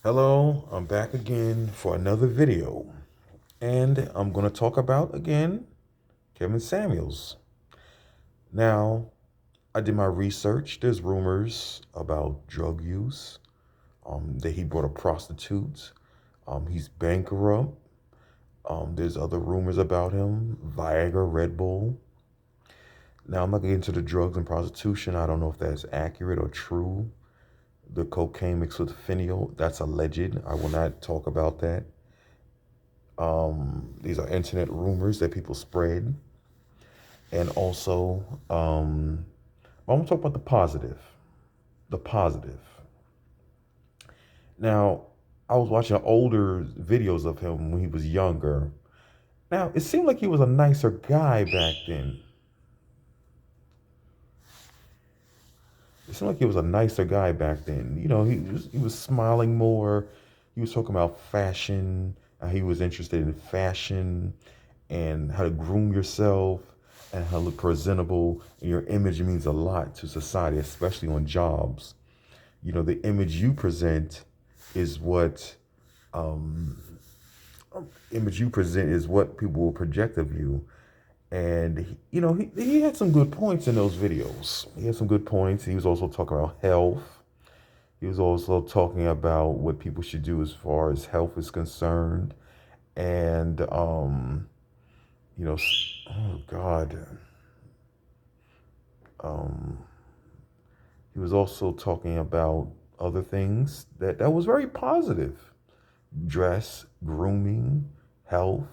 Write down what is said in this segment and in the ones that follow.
Hello, I'm back again for another video, and I'm going to talk about again Kevin Samuels. Now, I did my research. There's rumors about drug use, that he brought a prostitute, he's bankrupt. There's other rumors about him, Viagra, Red Bull. Now, I'm not going to get into the drugs and prostitution. I don't know if that's accurate or true. The cocaine mixed with fentanyl, that's alleged. I will not talk about that. These are internet rumors that people spread. And also, I want to talk about the positive. The positive. Now, I was watching older videos of him when he was younger. Now, it seemed like he was a nicer guy back then. It seemed like he was a nicer guy back then. He was smiling more. He was talking about fashion. He was interested in fashion and how to groom yourself and how to look presentable. And your image means a lot to society, especially on jobs. The image you present is what um, people will project of you. And he had some good points in those videos. He had some good points. He was also talking about health. He was also talking about what people should do as far as health is concerned. And oh God, um, he was also talking about other things that was very positive: dress, grooming, health,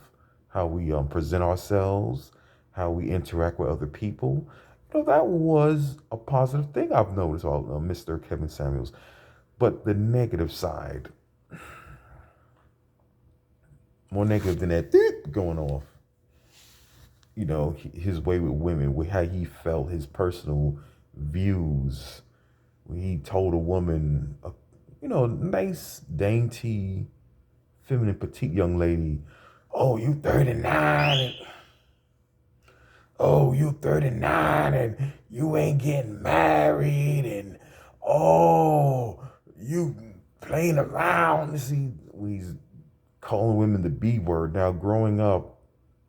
how we present ourselves, how we interact with other people. That was a positive thing I've noticed about Mr. Kevin Samuels. But the negative side, more negative than that going off, his way with women, with how he felt, his personal views. When he told a woman, nice, dainty, feminine, petite young lady, "Oh, you 39, and oh, you 39, and you ain't getting married, and oh, you playing around." See, he's calling women the B word. Now, growing up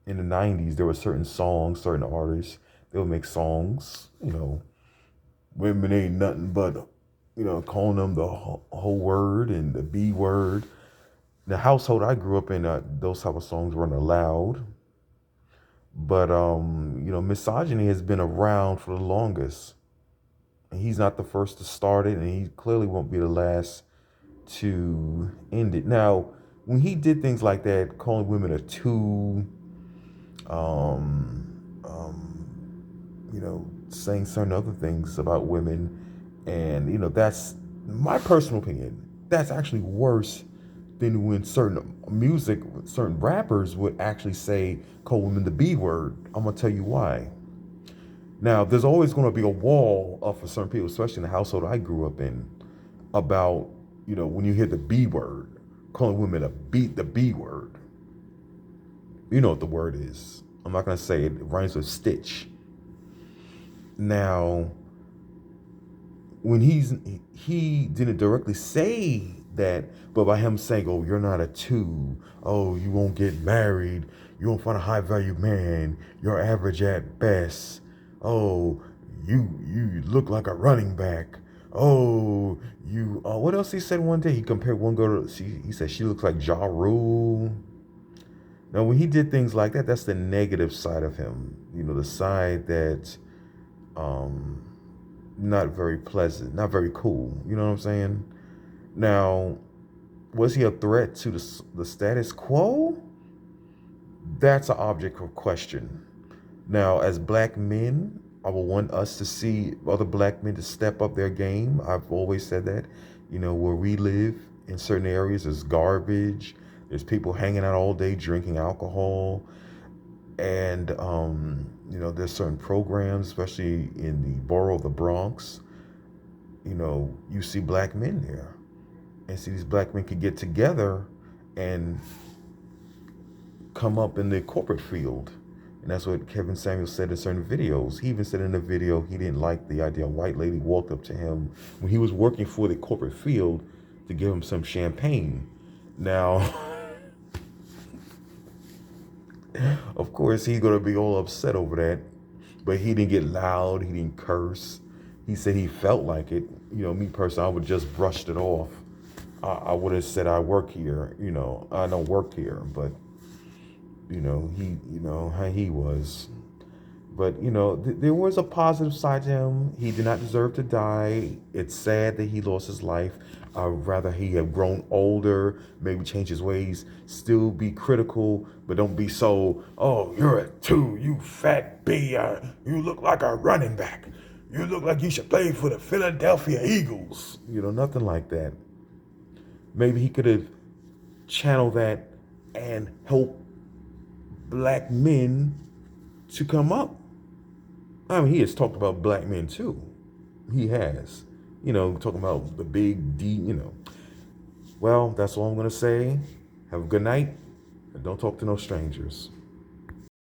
in the 90s, there were certain songs, certain artists, they would make songs, women ain't nothing but, calling them the whole word and the B word. The household I grew up in, those type of songs weren't allowed. But misogyny has been around for the longest. And he's not the first to start it, and he clearly won't be the last to end it. Now, when he did things like that, calling women a two, um, saying certain other things about women, and that's my personal opinion. That's actually worse than when certain rappers would actually say, call women the B word. I'm gonna tell you why. Now, there's always going to be a wall up for certain people, especially in the household I grew up in, about when you hear the B word, calling women the B word. You know what the word is. I'm not gonna say it. It rhymes with stitch. Now, when he didn't directly say that, but by him saying, "Oh, you're not a two. Oh, you won't get married. You won't find a high value man. You're average at best. Oh, you look like a running back. Oh, you." What else he said one day? He compared one girl to. He said she looks like Ja Rule. Now, when he did things like that, that's the negative side of him. The side that um, not very pleasant, not very cool. You know what I'm saying? Now, was he a threat to the status quo? That's an object of question. Now, as black men, I would want us to see other black men to step up their game. I've always said that. Where we live in certain areas, there's garbage. There's people hanging out all day drinking alcohol. And, there's certain programs, especially in the borough of the Bronx, you see black men there. And see, these black men could get together and come up in the corporate field. And that's what Kevin Samuels said in certain videos. He even said in a video he didn't like the idea a white lady walked up to him when he was working for the corporate field. to give him some champagne. Now, of course, he's going to be all upset over that, but he didn't get loud. He didn't curse. He said he felt like it. Me personally, I would just brushed it off. I would have said I work here. I don't work here, but how he was. But there was a positive side to him. He did not deserve to die. It's sad that he lost his life. Rather he had grown older, maybe change his ways, still be critical, but don't be so, oh, you're a 2, you fat B, you look like a running back. You look like you should play for the Philadelphia Eagles. Nothing like that. Maybe he could have channeled that and helped black men to come up. I mean, he has talked about black men too. He has. Talking about the big D. Well, that's all I'm going to say. Have a good night. And don't talk to no strangers.